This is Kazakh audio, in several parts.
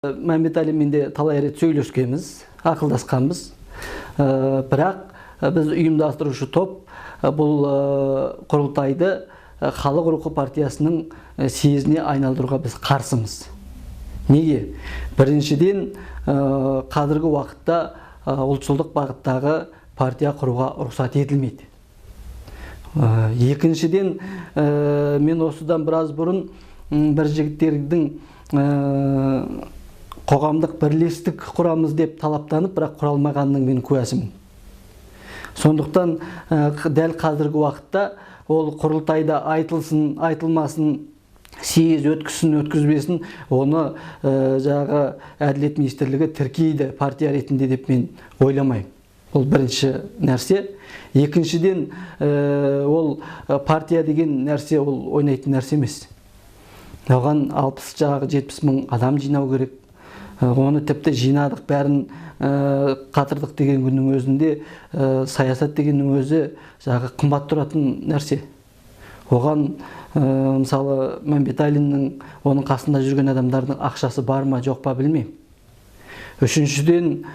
Мәмбетәлі менде талай рет сөйлескенбіз, ақылдасқанбыз. Бірақ біз ұйымдастырушы топ бұл құрылтайды Халық рухы партиясының съезіне айналдыруға біз қарсымыз. Неге? Біріншіден, қазіргі уақытта ұлтшылдық бағыттағы партия құруға рұқсат етілмейді. Екіншіден, мен осыдан біраз бұрын бір жігіттердің қоғамдық бірлестік құрамыз деп талаптанып, бірақ құра алмағанның мен куәсімін. Сондықтан дәл қазіргі уақытта ол құрылтайда айтылсын, айтылмасын, съез өткізсін, өткізбесін, оны жағы әділет министрлігі тіркейді партия ретінде деп мен ойламаймын. Ол бірінші нәрсе. Екіншіден, ол партия деген нәрсе ол ойнайтын нәрсе емес. Оған 60-70 мың адам жинау керек. Оны тіпті жинадық, бәрін қатырдық деген күннің өзінде саясат дегеннің өзі жағы қымбат тұратын нәрсе. Оған мысалы Мәмбетәлінің оның қасында жүрген адамдардың ақшасы бар ма, жоқ па білмеймін. Үшіншіден,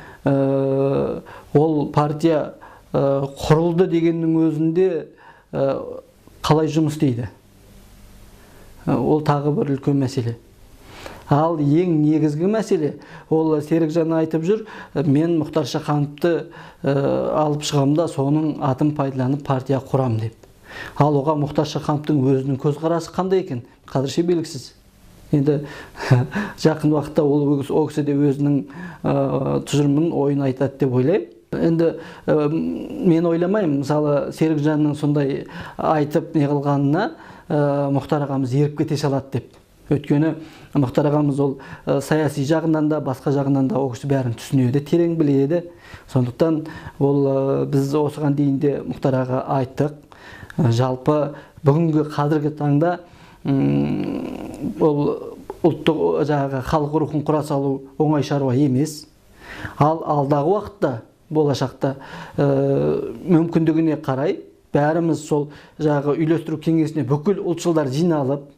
ол партия құрылды дегеннің өзінде қалай жұмыс істейді? Ол тағы бір үлкен мәселе. Ал ең негізгі мәселе, ол Серікжан айтып жүр, мен Мұхтар Шахановты алып шығамда соның атын пайдаланып партия құрам деп. Ал оған Мұхтар Шахановтың өзінің көзқарасы қандай екен? Қазірше белгісіз. Енді жақын уақытта ол кісі де өзінің тұжырымын ойын айтады деп ойлаймын. Енді мен ойламаймын, мысалы Серікжанның сондай айтып не қылғанына Мұхтар ағамыз еріп кете салады деп. Өйткені Мұхтар ағамыз ол саяси жағынан да, басқа жағынан да ол кісі бәрін түсінеді, терең біледі. Сондықтан ол біз осыған дейін де Мұхтар аға айттық. Жалпы бүгінгі қазіргі таңда ол ұлттық жағы халық рухын құра салу оңай шаруа емес. Ал алдағы уақытта, болашақта мүмкіндігіне қарай бәріміз сол жағы үйлестіру кеңесіне бүкіл ұлтшылдар жиналып,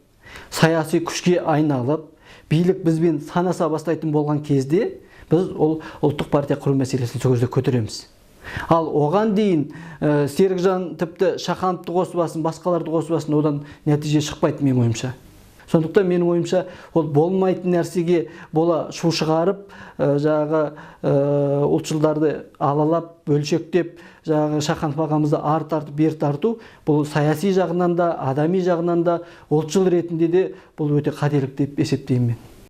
саяси күшке айналып, билік бізбен санаса бастайтын болған кезде біз ол ұлттық партия құру мәселесін сол кезде көтереміз. Ал оған дейін Серікжан тіпті Шахановты қосып, басқаларды қосып, одан нәтиже шықпайды менің ойымша. Сондықтан менің ойымша ол болмайтын нәрсеге бола шу шығарып, жағы ұлтшылдарды алалап, бөлшектеп, жағы Шаханов ағамызды ар тартып, бер тарту, бұл саяси жағынан да, адами жағынан да, ұлтшыл ретінде де бұл өте қателік деп есептеймін мен.